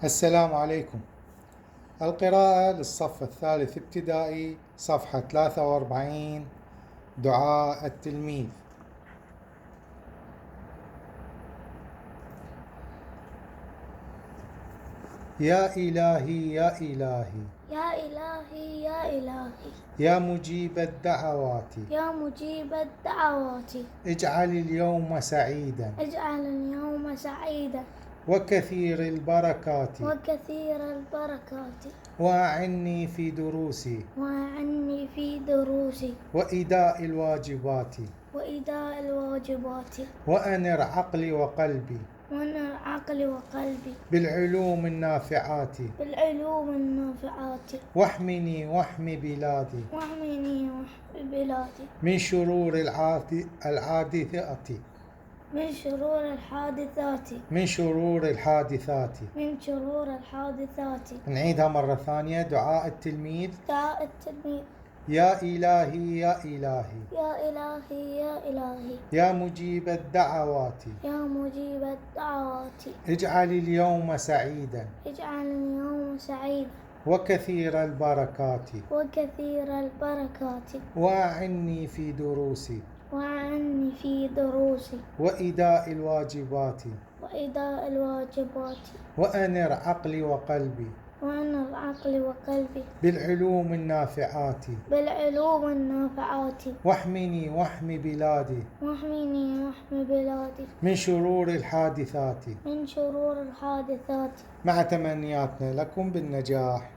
السلام عليكم. القراءة للصف الثالث ابتدائي صفحة 43. دعاء التلميذ. يا إلهي يا إلهي يا إلهي يا إلهي يا مجيب الدعوات يا مجيب الدعوات اجعل اليوم سعيدا اجعل اليوم سعيدا وكثير البركات وكثير البركات وأعني في دروسي وأعني في دروسي وإداء الواجبات وإداء الواجبات وأنر عقلي وقلبي ونر عقلي وقلبي بالعلوم النافعات بالعلوم النافعات واحمني واحمي بلادي واحمني واحمي بلادي من شرور الحادثات من شرور الحادثات من شرور الحادثات. من شرور الحادثات. نعيدها مرة ثانية. دعاء التلميذ. دعاء التلميذ. يا إلهي يا إلهي يا إلهي يا إلهي يا مجيب الدعوات يا مجيب الدعوات اجعل اليوم سعيدا اجعل اليوم سعيدا وكثير البركات وكثير البركات وأعني في دروسي وأعني في دروسي وإداء الواجبات وإداء الواجبات وأنر عقلي وقلبي وأنر عقلي وقلبي بالعلوم النافعات بالعلوم النافعات واحمني واحمي بلادي واحمني واحمي بلادي من شرور الحادثات. من شرور الحادثات. مع تمنياتنا لكم بالنجاح.